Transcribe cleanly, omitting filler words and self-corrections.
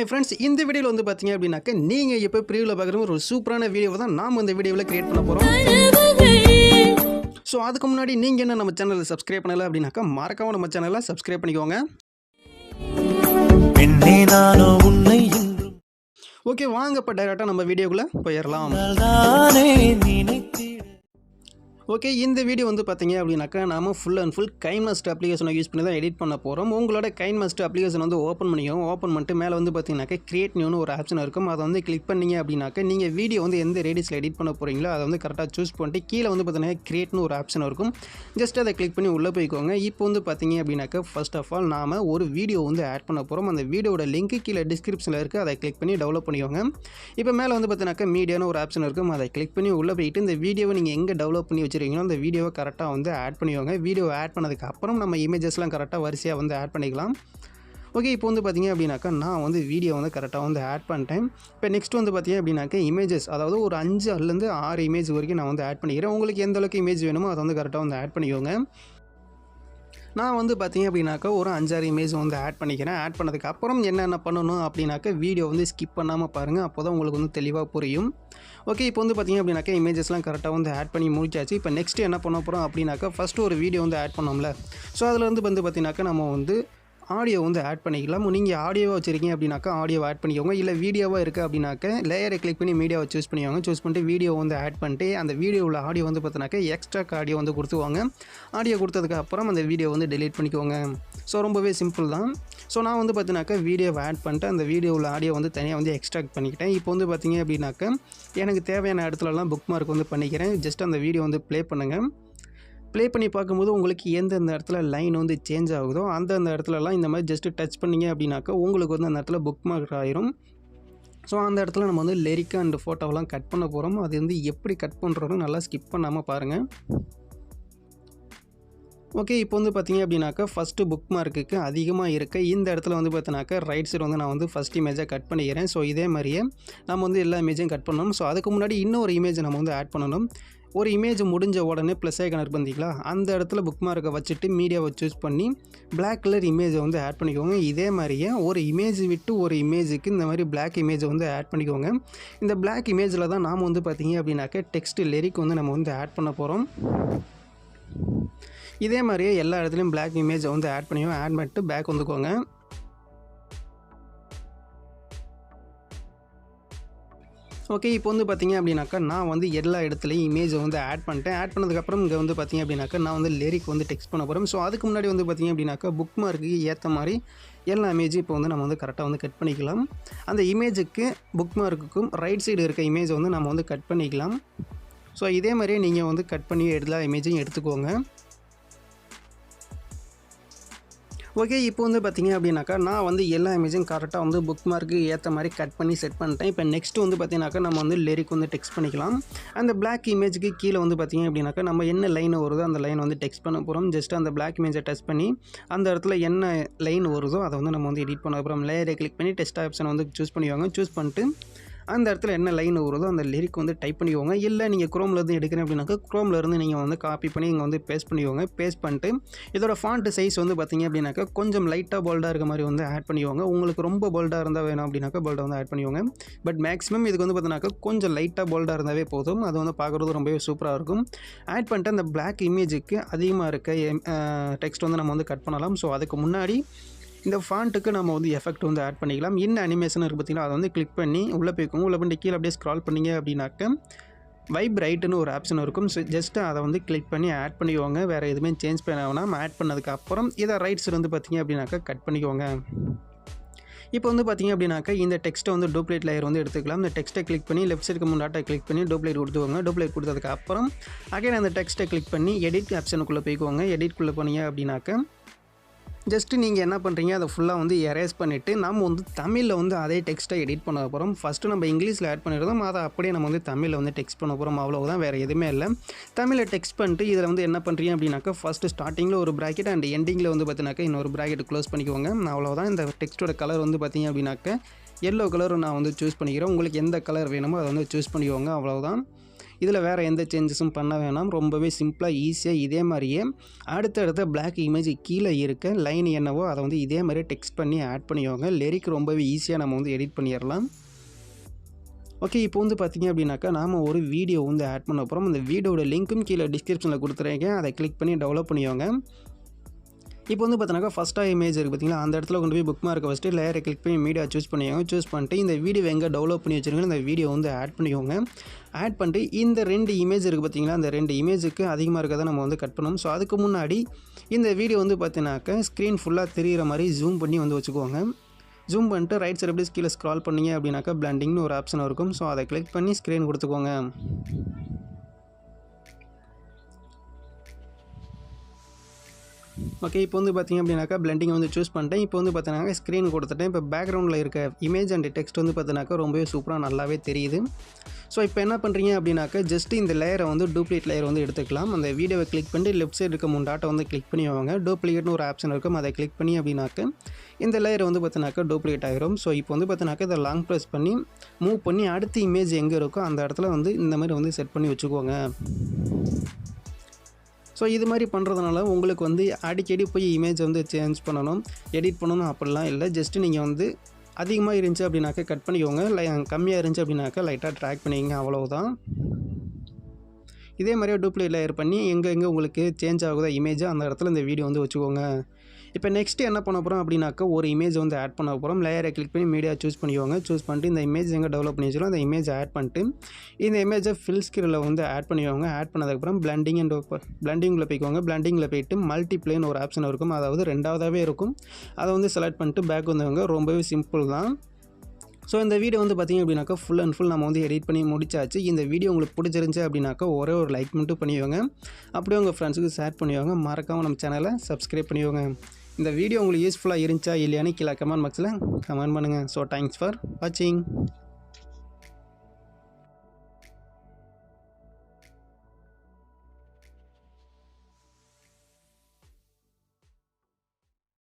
Hi friends, இந்த வீடியோவில் வந்து பார்த்தீங்க அப்படின்னாக்க நீங்கள் இப்போ ப்ரீவியூவில் பார்க்குற ஒரு சூப்பரான வீடியோவை தான் நாம் இந்த வீடியோவில் கிரியேட் பண்ண போகிறோம். ஸோ அதுக்கு முன்னாடி நீங்கள் என்ன நம்ம சேனலை சப்ஸ்கிரைப் பண்ணலை அப்படின்னாக்கா மறக்காம நம்ம சேனலை சப்ஸ்கிரைப் பண்ணிக்கோங்க. ஓகே, வாங்க இப்போ டைரெக்டாக நம்ம வீடியோக்குள்ளே போயிடலாம். ஓகே, இந்த வீடியோ வந்து பார்த்தீங்க அப்படின்னாக்கா நாம ஃபுல் அண்ட் ஃபுல் கைன்மாஸ்டர் அப்ளிகேஷனை யூஸ் பண்ணி தான் எடிட் பண்ண போகிறோம். உங்களோட கைன்மாஸ்டர் அப்ளிகேஷன் வந்து ஓப்பன் பண்ணிக்கோங்க. ஓப்பன் பண்ணிட்டு மேலே வந்து பார்த்தீங்கன்னாக்கா கிரியேட் நியூன்னு ஒரு ஆப்ஷன் இருக்கும். அதை வந்து கிளிக் பண்ணிங்க அப்படின்னாக்கா நீங்கள் வீடியோ வந்து எந்த ரேடியஸில் எடிட் பண்ண போகிறீங்களோ அதை வந்து கரெக்டாக சூஸ் பண்ணிட்டு கீழே வந்து பார்த்தீங்கன்னா கிரியேட்னு ஒரு ஆப்ஷன் இருக்கும். ஜஸ்ட் அதை கிளிக் பண்ணி உள்ளே போய்க்கோங்க. இப்போ வந்து பார்த்தீங்க அப்படின்னாக்கா ஃபர்ஸ்ட் ஆஃப் ஆல் நாம் ஒரு வீடியோ வந்து ஆட் பண்ண போகிறோம். அந்த வீடியோட லிங்க் கீழே டிஸ்கிரிப்ஷனில் இருக்குது. அதை கிளிக் பண்ணி டெவலப் பண்ணிக்கோங்க. இப்போ மேலே வந்து பார்த்தீங்கன்னாக்கா மீடியான்னு ஒரு ஆப்ஷன் இருக்கும். அதை கிளிக் பண்ணி உள்ளே போயிட்டு இந்த வீடியோவை நீங்கள் எங்கே டெவலப் பண்ணி வச்சுருக்கீங்களோ அந்த வீடியோவை கரெக்டாக வந்து ஆட் பண்ணிக்கோங்க. வீடியோ ஆட் பண்ணதுக்கு அப்புறம் நம்ம இமேஜஸ்லாம் கரெக்டாக வரிசையாக வந்து ஆட் பண்ணிக்கலாம். ஓகே, இப்போ வந்து பார்த்தீங்க அப்படின்னாக்கா நான் வந்து வீடியோ வந்து கரெக்டாக வந்து ஆட் பண்ணிட்டேன். இப்போ நெக்ஸ்ட் வந்து பார்த்தீங்க அப்படின்னாக்கா இமேஜஸ், அதாவது ஒரு 5 to 6 இமேஜ் வரைக்கும் நான் வந்து ஆட் பண்ணிக்கிறேன். உங்களுக்கு எந்த அளவுக்கு இமேஜ் வேணுமோ அதை வந்து கரெக்டாக வந்து ஆட் பண்ணிக்கோங்க. நான் வந்து பார்த்தீங்க அப்படின்னாக்கா ஒரு 5-6 இமேஜ் வந்து ஆட் பண்ணிக்கிறேன். ஆட் பண்ணதுக்கு அப்புறம் என்னென்ன பண்ணணும் அப்படின்னாக்கா வீடியோ வந்து ஸ்கிப் பண்ணாமல் பாருங்கள். அப்போ தான் உங்களுக்கு வந்து தெளிவாக புரியும். ஓகே, இப்போ வந்து பார்த்தீங்க அப்படின்னாக்கா இமேஜஸ்லாம் கரெக்டாக வந்து ஆட் பண்ணி முடிச்சாச்சு. இப்போ நெக்ஸ்ட்டு என்ன பண்ண போகிறோம் அப்படின்னாக்கா ஃபஸ்ட்டு ஒரு வீடியோ வந்து ஆட் பண்ணோம்ல. ஸோ அதில் வந்து பார்த்தீங்கன்னாக்கா நம்ம வந்து ஆடியோ வந்து ஆட் பண்ணிக்கலாம். நீங்கள் ஆடியோவாக வச்சுருக்கீங்க அப்படின்னாக்கா ஆடியோவை ஆட் பண்ணிக்கோங்க. இல்லை வீடியோவாக இருக்குது அப்படின்னாக்கா லேயரை கிளிக் பண்ணி மீடியாவை சூஸ் பண்ணிக்கோங்க. சூஸ் பண்ணிட்டு வீடியோ வந்து ஆட் பண்ணிட்டு அந்த வீடியோவில் ஆடியோ வந்து பார்த்தீங்கன்னாக்கா எக்ஸ்ட்ரா ஆடியோ வந்து கொடுத்துவாங்க. ஆடியோ கொடுத்ததுக்கு அப்புறம் அந்த வீடியோ வந்து டெலீட் பண்ணிக்கோங்க. ஸோ ரொம்பவே சிம்பிள் தான். ஸோ நான் வந்து பார்த்தீங்கன்னாக்கா வீடியோவை ஆட் பண்ணிட்டு அந்த வீடியோவில் ஆடியோ வந்து தனியாக வந்து எக்ஸ்ட்ராக்ட் பண்ணிக்கிட்டேன். இப்போ வந்து பார்த்தீங்க அப்படின்னாக்கா எனக்கு தேவையான இடத்துலலாம் புக் மார்க் வந்து பண்ணிக்கிறேன். ஜஸ்ட் அந்த வீடியோ வந்து ப்ளே பண்ணுங்கள். ப்ளே பண்ணி பார்க்கும்போது உங்களுக்கு எந்தெந்த இடத்துல லைன் வந்து சேஞ்ச் ஆகுதோ அந்தந்த இடத்துலலாம் இந்த மாதிரி ஜஸ்ட்டு டச் பண்ணிங்க அப்படின்னாக்கா உங்களுக்கு வந்து அந்த இடத்துல புக் மார்க் ஆயிரும். ஸோ அந்த இடத்துல நம்ம வந்து லிரிக் அண்ட் ஃபோட்டோவெலாம் கட் பண்ண போகிறோம். அது வந்து எப்படி கட் பண்ணுறோன்னு நல்லா ஸ்கிப் பண்ணாமல் பாருங்கள். ஓகே, இப்போ வந்து பார்த்தீங்க அப்படின்னாக்கா ஃபஸ்ட்டு புக் மார்க்குக்கு அதிகமாக இருக்க இந்த இடத்துல வந்து பார்த்தீங்கன்னாக்கா ரைட் சைடு வந்து நான் வந்து ஃபஸ்ட் இமேஜாக கட் பண்ணிக்கிறேன். ஸோ இதே மாதிரியே நம்ம வந்து எல்லா இமேஜையும் கட் பண்ணணும். ஸோ அதுக்கு முன்னாடி இன்னொரு இமேஜை நம்ம வந்து ஆட் பண்ணணும். ஒரு இமேஜ் முடிஞ்ச உடனே ப்ளஸ் ஐக்கான் இருக்கு பார்த்தீங்களா, அந்த இடத்துல புக் மார்க்கை வச்சுட்டு மீடியாவை சூஸ் பண்ணி பிளாக் கலர் இமேஜை வந்து ஆட் பண்ணிக்கோங்க. இதே மாதிரியே ஒரு இமேஜ் விட்டு ஒரு இமேஜுக்கு இந்த மாதிரி பிளாக் இமேஜை வந்து ஆட் பண்ணிக்கோங்க. இந்த பிளாக் இமேஜில் தான் நாம் வந்து பார்த்தீங்க அப்படின்னாக்கா டெக்ஸ்ட் லிரிக் வந்து நம்ம வந்து ஆட் பண்ண போகிறோம். இதே மாதிரியே எல்லா இடத்துலையும் பிளாக் இமேஜை வந்து ஆட் பண்ணிட்டு பேக் வந்துக்கோங்க. ஓகே, இப்போ வந்து பார்த்தீங்க அப்படின்னாக்கா நான் வந்து எல்லா இடத்துலையும் இமேஜை வந்து ஆட் பண்ணிட்டேன். ஆட் பண்ணதுக்கப்புறம் இங்கே வந்து பார்த்தீங்க அப்படின்னாக்கா நான் வந்து லிரிக் வந்து டெக்ஸ்ட் பண்ண போகிறேன். ஸோ அதுக்கு முன்னாடி வந்து பார்த்தீங்க அப்படின்னாக்கா புக் மார்க்குக்கு ஏற்ற மாதிரி எல்லா இமேஜும் இப்போ வந்து நம்ம வந்து கரெக்டாக வந்து கட் பண்ணிக்கலாம். அந்த இமேஜுக்கு புக் மார்க்குக்கும் ரைட் சைடு இருக்க இமேஜை வந்து நம்ம வந்து கட் பண்ணிக்கலாம். ஸோ இதே மாதிரியே நீங்கள் வந்து கட் பண்ணி எல்லா இமேஜையும் எடுத்துக்கோங்க. ஓகே, இப்போ வந்து பார்த்தீங்க அப்படின்னாக்கா நான் வந்து எல்லா இமேஜும் கரெக்டாக வந்து புக் மார்க்கு ஏற்ற மாதிரி கட் பண்ணி செட் பண்ணிட்டேன். இப்போ நெக்ஸ்ட்டு வந்து பார்த்தீங்கன்னாக்கா நம்ம வந்து லிரிக் வந்து டெக்ஸ்ட் பண்ணிக்கலாம். அந்த பிளாக் இமேஜுக்கு கீழே வந்து பார்த்தீங்க அப்படின்னாக்கா நம்ம என்ன லைன் வருதோ அந்த லைன் வந்து டெக்ஸ்ட் பண்ண போகிறோம். ஜஸ்ட் அந்த பிளாக் இமேஜை டச் பண்ணி அந்த இடத்துல என்ன லைன் வருதோ அதை வந்து நம்ம வந்து எடிட் பண்ண போகிறோம். லேயரை கிளிக் பண்ணி டெக்ஸ்ட் ஆப்ஷனை வந்து சூஸ் பண்ணிக்கோங்க. சூஸ் பண்ணிட்டு அந்த இடத்துல என்ன லைன் வருதோ அந்த லிரிக் வந்து டைப் பண்ணிக்கோங்க. இல்லை நீங்கள் குரோம்லேருந்து எடுக்கிறேன் அப்படின்னாக்கா குரோம்லேருந்து நீங்கள் வந்து காப்பி பண்ணி இங்கே வந்து பேஸ்ட் பண்ணிக்கோங்க. பேஸ்ட் பண்ணிட்டு இதோட ஃபாண்ட் சைஸ் வந்து பார்த்தீங்க அப்படின்னாக்கா கொஞ்சம் லைட்டாக போல்டாக இருக்க மாதிரி வந்து ஆட் பண்ணிக்கோங்க. உங்களுக்கு ரொம்ப போல்டாக இருந்தால் வேணும் அப்படின்னாக்கா போல்டாக வந்து ஆட் பண்ணிக்கோங்க. பட் மேக்ஸிமம் இதுக்கு வந்து பார்த்தீங்கன்னாக்கா கொஞ்சம் லைட்டாக போல்டாக இருந்தாவே போதும். அது வந்து பார்க்குறது ரொம்பவே சூப்பராக இருக்கும். ஆட் பண்ணிட்டு அந்த பிளாக் இமேஜுக்கு அதிகமாக இருக்க டெக்ஸ்ட் வந்து நம்ம வந்து கட் பண்ணலாம். ஸோ அதுக்கு முன்னாடி இந்த ஃபாண்ட்டுக்கு நம்ம வந்து எஃபெக்ட் வந்து ஆட் பண்ணிக்கலாம். இன்னும் அனிமேஷன் இருக்குது பார்த்தீங்கன்னா அதை வந்து கிளிக் பண்ணி உள்ளே போய்க்கோங்க. உள்ளே பண்ணி கீழே அப்படியே ஸ்க்ரால் பண்ணிங்க அப்படின்னாக்க வைப் ரைட்டுன்னு ஒரு ஆப்ஷன் இருக்கும். ஸோ ஜஸ்ட்டு அதை வந்து கிளிக் பண்ணி ஆட் பண்ணிக்கோங்க. வேறு எதுவுமே சேஞ்ச் பண்ண வேணாம். ஆட் பண்ணதுக்கு அப்புறம் இதை ரைட் சைடு வந்து பார்த்தீங்க அப்படின்னாக்கா கட் பண்ணிக்கோங்க. இப்போ வந்து பார்த்தீங்க அப்படின்னாக்கா இந்த டெக்ஸ்ட்டை வந்து டூப்ளிகேட் லேயர் வந்து எடுத்துக்கலாம். இந்த டெக்ஸ்ட்டை கிளிக் பண்ணி லெஃப்ட் சைடுக்கு முன்னாடி கிளிக் பண்ணி டூப்ளிகேட் கொடுத்துக்கோங்க. டூப்ளிகேட் கொடுத்ததுக்கு அப்புறம் அகைன் அந்த டெக்ஸ்ட்டை கிளிக் பண்ணி எடிட் ஆப்ஷனுக்குள்ளே போய்க்கோங்க. எடிட்குள்ளே போனீங்க அப்படின்னாக்கா ஜஸ்ட்டு நீங்கள் என்ன பண்ணுறீங்க அதை ஃபுல்லாக வந்து எரேஸ் பண்ணிவிட்டு நம்ம வந்து தமிழில் வந்து அதே டெக்ஸ்ட்டை எடிட் பண்ண போகிறோம். ஃபஸ்ட்டு நம்ம இங்கிலீஷில் ஆட் பண்ணிடுறோம், அதை அப்படியே நம்ம வந்து தமிழில் வந்து டெக்ஸ்ட் பண்ண போகிறோம். அவ்வளோதான், வேறு எதுவுமே இல்லை. தமிழில் டெக்ஸ்ட் பண்ணிட்டு இதில் வந்து என்ன பண்ணுறீங்க அப்படின்னாக்கா ஃபஸ்ட்டு ஸ்டார்டிங்கில் ஒரு ப்ராக்கெட் அண்ட் எண்டிங்கில் வந்து பார்த்தீங்கன்னாக்கா இன்னொரு ப்ராக்கெட் க்ளோஸ் பண்ணிக்கோங்க. அவ்வளோதான். இந்த டெக்ஸ்ட்டோட கலர் வந்து பார்த்தீங்க அப்படின்னாக்கா எல்லோ கலர் நான் வந்து சூஸ் பண்ணிக்கிறேன். உங்களுக்கு எந்த கலர் வேணுமோ அதை வந்து சூஸ் பண்ணிக்கோங்க. அவ்வளோதான். இதில் வேறு எந்த சேஞ்சஸும் பண்ண வேணாம். ரொம்பவே சிம்பிளாக ஈஸியாக இதே மாதிரியே அடுத்தடுத்த பிளாக் இமேஜ் கீழே இருக்க லைன் என்னவோ அதை வந்து இதே மாதிரி டெக்ஸ்ட் பண்ணி ஆட் பண்ணிக்கோங்க. லிரிக் ரொம்பவே ஈஸியாக நம்ம வந்து எடிட் பண்ணிடலாம். ஓகே, இப்போ வந்து பார்த்திங்க அப்படின்னாக்கா நாம் ஒரு வீடியோ வந்து ஆட் பண்ண போகிறோம். அந்த வீடியோட லிங்க்கும் கீழே டிஸ்கிரிப்ஷனில் கொடுத்துருக்கேன். அதை கிளிக் பண்ணி டெவலப் பண்ணிக்கோங்க. இப்போ வந்து பார்த்தீங்கன்னா ஃபஸ்ட்டாக இமேஜ் இருக்குது பார்த்தீங்களா, அந்த இடத்துல கொண்டு போய் புக் மார்க்கை ஃபஸ்ட்டு லேயரை கிளிக் பண்ணி மீடியா சூஸ் பண்ணிக்கோங்க. சூஸ் பண்ணிட்டு இந்த வீடியோ எங்கே டெவலப் பண்ணி வச்சுருக்கீங்க இந்த வீடியோ வந்து ஆட் பண்ணிக்கோங்க. ஆட் பண்ணிட்டு இந்த 2 இமேஜ் இருக்குது பார்த்தீங்களா, அந்த 2 இமேஜுக்கு அதிகமாக இருக்கிறத நம்ம வந்து கட் பண்ணணும். ஸோ அதுக்கு முன்னாடி இந்த வீடியோ வந்து பார்த்தீங்கன்னாக்கா ஸ்க்ரீன் ஃபுல்லாக தெரிகிற மாதிரி ஜூம் பண்ணி வந்து வச்சுக்கோங்க. ஜூம் பண்ணிட்டு ரைட் சைடு அப்படியே கீழே ஸ்க்ரால் பண்ணிங்க அப்படின்னாக்கா பிளண்டிங்னு ஒரு ஆப்ஷன் இருக்கும். ஸோ அதை கிளிக் பண்ணி ஸ்க்ரீன் கொடுத்துக்கோங்க. ஓகே, இப்போ வந்து பார்த்திங்க அப்படின்னாக்கா பிளண்டிங் வந்து சூஸ் பண்ணிட்டேன். இப்போ வந்து பார்த்தீங்கன்னா ஸ்க்ரீன் கொடுத்துட்டேன். இப்போ பேக்ரவுண்டில் இருக்க இமேஜ் அண்ட் டெக்ஸ்ட் வந்து பார்த்தீங்கன்னாக்கா ரொம்பவே சூப்பராக நல்லாவே தெரியுது. ஸோ இப்போ என்ன பண்ணுறீங்க அப்படின்னாக்கா ஜஸ்ட் இந்த லேயரை வந்து டூப்ளிகேட் லேயர் வந்து எடுத்துக்கலாம். அந்த வீடியோவை கிளிக் பண்ணி லெஃப்ட் சைடு இருக்க 3 டாட்டை வந்து கிளிக் பண்ணி வாங்க. டூப்ளிகேட்னு ஒரு ஆப்ஷன் இருக்கும். அதை கிளிக் பண்ணி அப்படின்னாக்கா இந்த லேயர் வந்து பார்த்தீங்கன்னாக்கா டூப்ளிகேட் ஆகிரும். ஸோ இப்போ வந்து பார்த்தீங்கன்னாக்கா இதை லாங் ப்ரெஸ் பண்ணி மூவ் பண்ணி அடுத்த இமேஜ் எங்கே இருக்கோ அந்த இடத்துல வந்து இந்த மாதிரி வந்து செட் பண்ணி வச்சுக்கோங்க. ஸோ இது மாதிரி பண்ணுறதுனால உங்களுக்கு வந்து அடிக்கடி போய் இமேஜ் வந்து சேஞ்ச் பண்ணணும், எடிட் பண்ணணும் அப்படிலாம் இல்லை. ஜஸ்ட்டு நீங்கள் வந்து அதிகமாக இருந்துச்சு அப்படின்னாக்கா கட் பண்ணிக்கோங்க, கம்மியாக இருந்துச்சு அப்படின்னாக்கா லைட்டாக ட்ராக் பண்ணிக்கங்க, அவ்வளவுதான். இதே மாதிரியே டூப்ளிகேட் லேயர் பண்ணி எங்கே உங்களுக்கு சேஞ்ச் ஆகுதா இமேஜ் அந்த இடத்துல இந்த வீடியோ வந்து வச்சுக்கோங்க. இப்போ நெக்ஸ்ட்டு என்ன பண்ண போகிறோம் அப்படின்னாக்கா ஒரு இமேஜ் வந்து ஆட் பண்ண போகிறோம். லேயரை கிளிக் பண்ணி மீடியா சூஸ் பண்ணிக்கோங்க. சூஸ் பண்ணிட்டு இந்த இமேஜ் எங்கே டெவலப் பண்ணி வச்சுருக்கோம் அந்த இமேஜ் ஆட் பண்ணிட்டு இந்த இமேஜை ஃபில் ஸ்கிரில் வந்து ஆட் பண்ணிக்கோங்க. ஆட் பண்ணதுக்கப்புறம் பிளண்டிங்கில் போய்க்கோங்க. பிளண்டிங்கில் போய்ட்டு மல்டிப்ளேன்னு ஒரு ஆப்ஷன் இருக்கும், அதாவது 2வதாகவே இருக்கும். அதை வந்து செலக்ட் பண்ணிட்டு பேக் வந்தவங்க. ரொம்பவே சிம்பிள் தான். ஸோ இந்த வீடியோ வந்து பார்த்திங்க அப்படின்னாக்கா ஃபுல் அண்ட் ஃபுல் நம்ம வந்து எடிட் பண்ணி முடிச்சாச்சு. இந்த வீடியோ உங்களுக்கு பிடிச்சிருந்துச்சி அப்படின்னாக்கா ஒரே ஒரு லைக் மட்டும் பண்ணிக்கோங்க. அப்படியே உங்கள் ஃப்ரெண்ட்ஸுக்கு ஷேர் பண்ணிக்கோங்க. மறக்காமல் நம்ம சேனலை சப்ஸ்கிரைப் பண்ணிக்கோங்க. இந்த வீடியோ உங்களுக்கு யூஸ்ஃபுல்லாக இருந்துச்சா இல்லையான்னு கீழே கமெண்ட் பாக்ஸில் கமெண்ட் பண்ணுங்கள். ஸோ தேங்க்ஸ் ஃபார் வாட்சிங்.